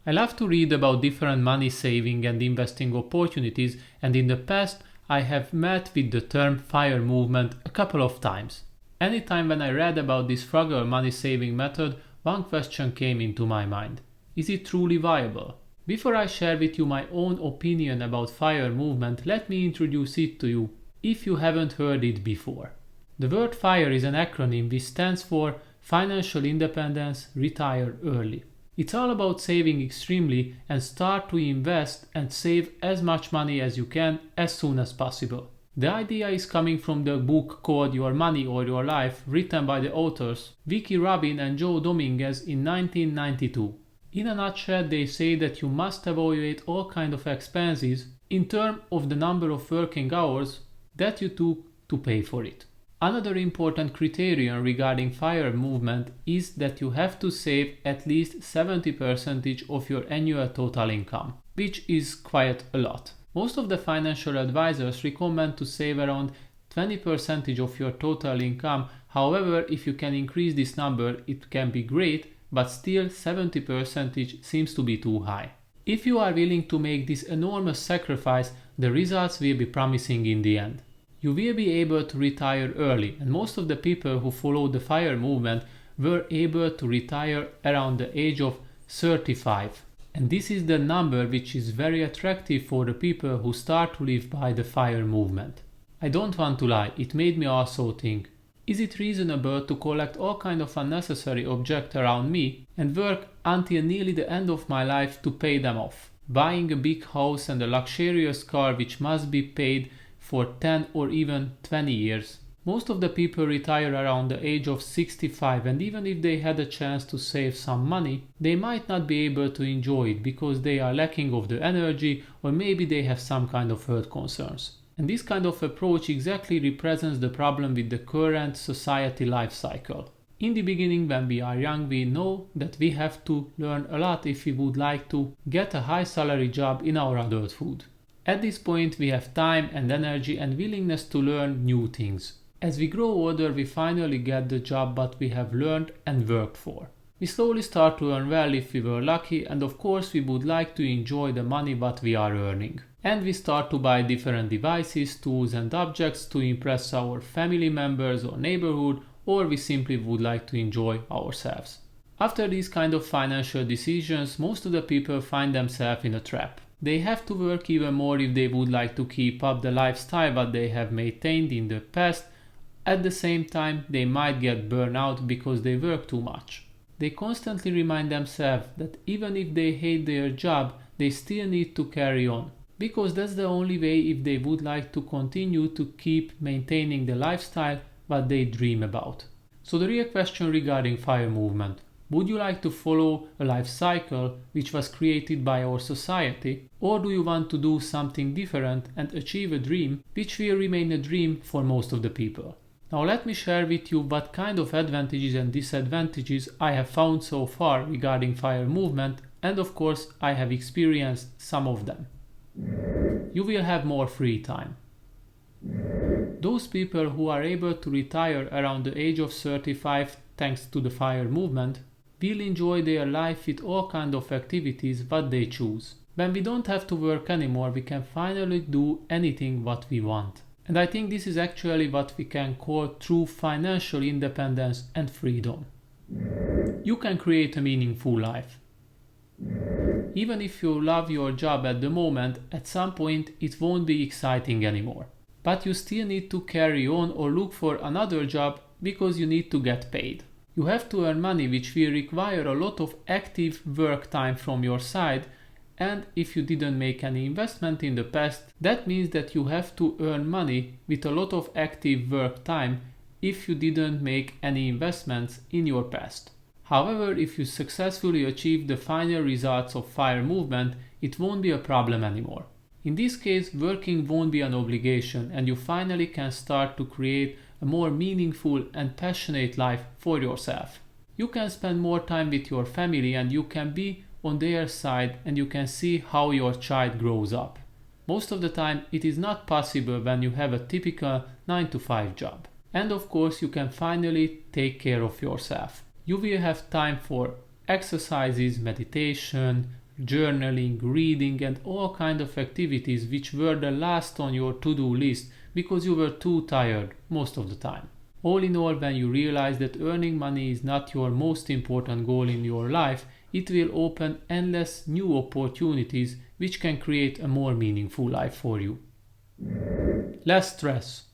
I love to read about different money saving and investing opportunities, and in the past I have met with the term FIRE movement a couple of times. Anytime when I read about this frugal money saving method, one question came into my mind. Is it truly viable? Before I share with you my own opinion about FIRE movement, let me introduce it to you if you haven't heard it before. The word FIRE is an acronym which stands for Financial Independence, Retire Early. It's all about saving extremely and start to invest and save as much money as you can as soon as possible. The idea is coming from the book called Your Money or Your Life, written by the authors Vicki and Joe Dominguez in 1992. In a nutshell, they say that you must evaluate all kinds of expenses in terms of the number of working hours that you took to pay for it. Another important criterion regarding FIRE movement is that you have to save at least 70% of your annual total income, which is quite a lot. Most of the financial advisors recommend to save around 20% of your total income. However, if you can increase this number, it can be great, but still 70% seems to be too high. If you are willing to make this enormous sacrifice, the results will be promising in the end. You will be able to retire early, and most of the people who followed the FIRE movement were able to retire around the age of 35. And this is the number which is very attractive for the people who start to live by the FIRE movement. I don't want to lie, it made me also think, is it reasonable to collect all kinds of unnecessary objects around me and work until nearly the end of my life to pay them off? Buying a big house and a luxurious car which must be paid for 10 or even 20 years. Most of the people retire around the age of 65, and even if they had a chance to save some money, they might not be able to enjoy it because they are lacking of the energy, or maybe they have some kind of health concerns. And this kind of approach exactly represents the problem with the current society life cycle. In the beginning, when we are young, we know that we have to learn a lot if we would like to get a high salary job in our adulthood. At this point, we have time and energy and willingness to learn new things. As we grow older, we finally get the job that we have learned and worked for. We slowly start to earn well if we were lucky, and of course we would like to enjoy the money that we are earning. And we start to buy different devices, tools and objects to impress our family members or neighborhood, or we simply would like to enjoy ourselves. After these kind of financial decisions, most of the people find themselves in a trap. They have to work even more if they would like to keep up the lifestyle that they have maintained in the past. At the same time, they might get burned out because they work too much. They constantly remind themselves that even if they hate their job, they still need to carry on, because that's the only way if they would like to continue to keep maintaining the lifestyle that they dream about. So the real question regarding FIRE movement: would you like to follow a life cycle which was created by our society, or do you want to do something different and achieve a dream which will remain a dream for most of the people? Now let me share with you what kind of advantages and disadvantages I have found so far regarding FIRE movement, and of course I have experienced some of them. You will have more free time. Those people who are able to retire around the age of 35 thanks to the FIRE movement will enjoy their life with all kinds of activities that they choose. When we don't have to work anymore, we can finally do anything what we want. And I think this is actually what we can call true financial independence and freedom. You can create a meaningful life. Even if you love your job at the moment, at some point it won't be exciting anymore. But you still need to carry on or look for another job because you need to get paid. You have to earn money, which will require a lot of active work time from your side, and if you didn't make any investment in the past, that means that you have to earn money with a lot of active work time if you didn't make any investments in your past. However, if you successfully achieve the final results of FIRE movement, it won't be a problem anymore. In this case, working won't be an obligation, and you finally can start to create a more meaningful and passionate life for yourself. You can spend more time with your family, and you can be on their side, and you can see how your child grows up. Most of the time it is not possible when you have a typical 9-to-5 job. And of course you can finally take care of yourself. You will have time for exercises, meditation, journaling, reading and all kinds of activities which were the last on your to-do list because you were too tired most of the time. All in all, when you realize that earning money is not your most important goal in your life, it will open endless new opportunities which can create a more meaningful life for you. Less stress.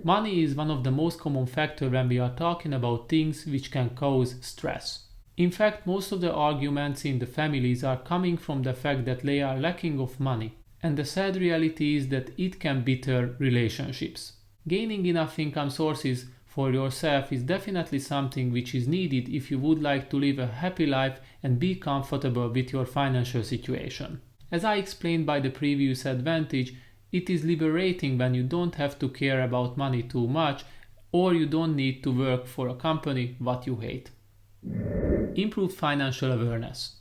Money is one of the most common factors when we are talking about things which can cause stress. In fact, most of the arguments in the families are coming from the fact that they are lacking of money, and the sad reality is that it can bitter relationships. Gaining enough income sources for yourself is definitely something which is needed if you would like to live a happy life and be comfortable with your financial situation. As I explained by the previous advantage, it is liberating when you don't have to care about money too much or you don't need to work for a company what you hate. Improved financial awareness.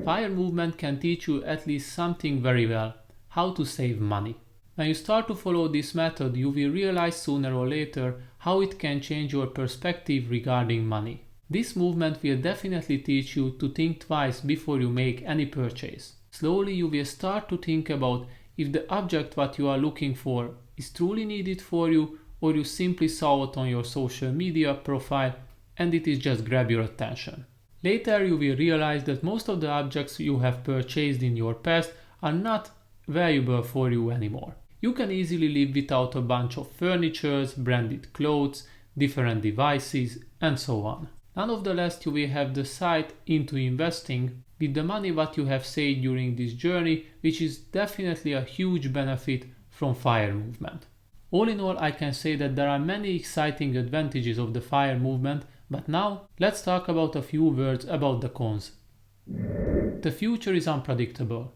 FIRE movement can teach you at least something very well, how to save money. When you start to follow this method, you will realize sooner or later how it can change your perspective regarding money. This movement will definitely teach you to think twice before you make any purchase. Slowly you will start to think about if the object what you are looking for is truly needed for you or you simply saw it on your social media profile and it is just grab your attention. Later you will realize that most of the objects you have purchased in your past are not valuable for you anymore. You can easily live without a bunch of furniture, branded clothes, different devices, and so on. Nonetheless, you will have the sight into investing with the money what you have saved during this journey, which is definitely a huge benefit from FIRE movement. All in all, I can say that there are many exciting advantages of the FIRE movement, but now let's talk about a few words about the cons. The future is unpredictable.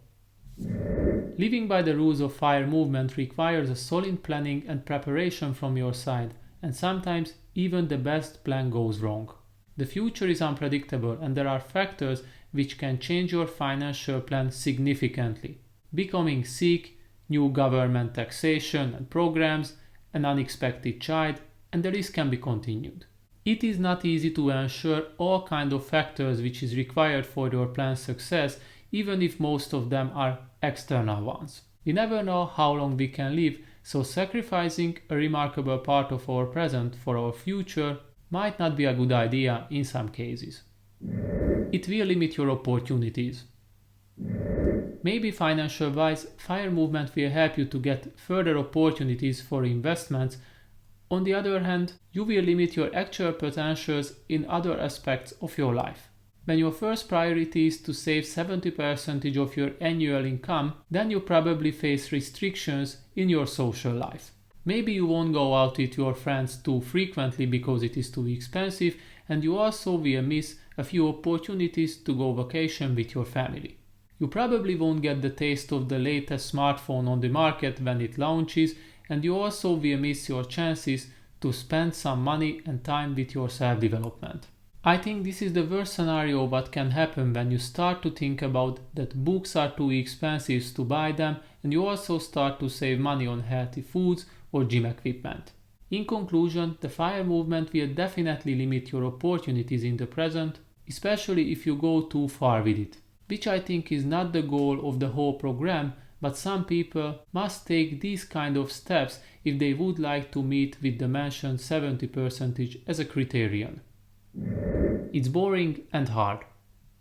Living by the rules of FIRE movement requires a solid planning and preparation from your side, and sometimes even the best plan goes wrong. The future is unpredictable and there are factors which can change your financial plan significantly. Becoming sick, new government taxation and programs, an unexpected child, and the list can be continued. It is not easy to ensure all kinds of factors which is required for your plan's success, even if most of them are external ones. We never know how long we can live, so sacrificing a remarkable part of our present for our future might not be a good idea in some cases. It will limit your opportunities. Maybe financial-wise, FIRE movement will help you to get further opportunities for investments. On the other hand, you will limit your actual potentials in other aspects of your life. When your first priority is to save 70% of your annual income, then you probably face restrictions in your social life. Maybe you won't go out with your friends too frequently because it is too expensive, and you also will miss a few opportunities to go vacation with your family. You probably won't get the taste of the latest smartphone on the market when it launches, and you also will miss your chances to spend some money and time with your self-development. I think this is the worst scenario what can happen when you start to think about that books are too expensive to buy them and you also start to save money on healthy foods or gym equipment. In conclusion, the FIRE movement will definitely limit your opportunities in the present, especially if you go too far with it, which I think is not the goal of the whole program, but some people must take these kind of steps if they would like to meet with the mentioned 70% as a criterion. It's boring and hard.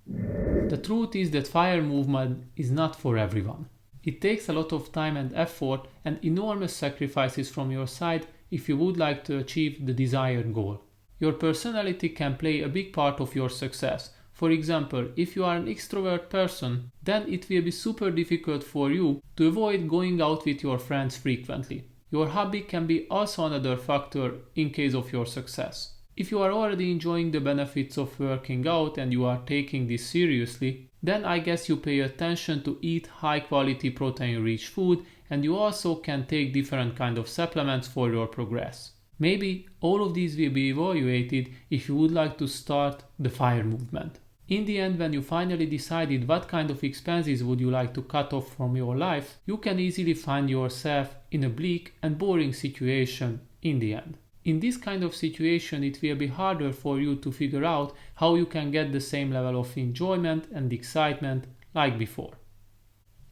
The truth is that FIRE movement is not for everyone. It takes a lot of time and effort and enormous sacrifices from your side if you would like to achieve the desired goal. Your personality can play a big part of your success. For example, if you are an extrovert person, then it will be super difficult for you to avoid going out with your friends frequently. Your hobby can be also another factor in case of your success. If you are already enjoying the benefits of working out and you are taking this seriously, then I guess you pay attention to eat high quality protein rich food and you also can take different kind of supplements for your progress. Maybe all of these will be evaluated if you would like to start the FIRE movement. In the end, when you finally decided what kind of expenses would you like to cut off from your life, you can easily find yourself in a bleak and boring situation in the end. In this kind of situation, it will be harder for you to figure out how you can get the same level of enjoyment and excitement like before.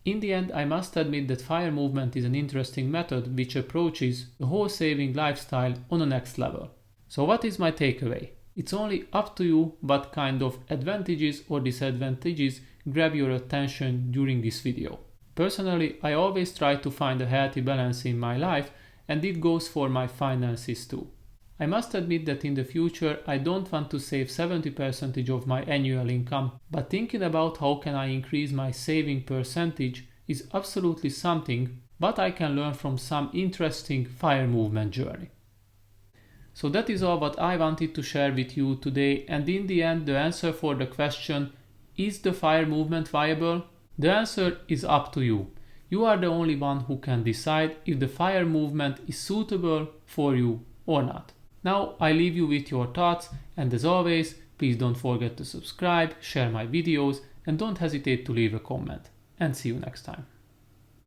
In the end, I must admit that FIRE movement is an interesting method which approaches the whole saving lifestyle on the next level. So what is my takeaway? It's only up to you what kind of advantages or disadvantages grab your attention during this video. Personally, I always try to find a healthy balance in my life, and it goes for my finances too. I must admit that in the future I don't want to save 70% of my annual income, but thinking about how can I increase my saving percentage is absolutely something but I can learn from some interesting FIRE movement journey. So that is all what I wanted to share with you today, and in the end the answer for the question, is the FIRE movement viable? The answer is up to you. You are the only one who can decide if the FIRE movement is suitable for you or not. Now I leave you with your thoughts, and as always, please don't forget to subscribe, share my videos, and don't hesitate to leave a comment. And see you next time.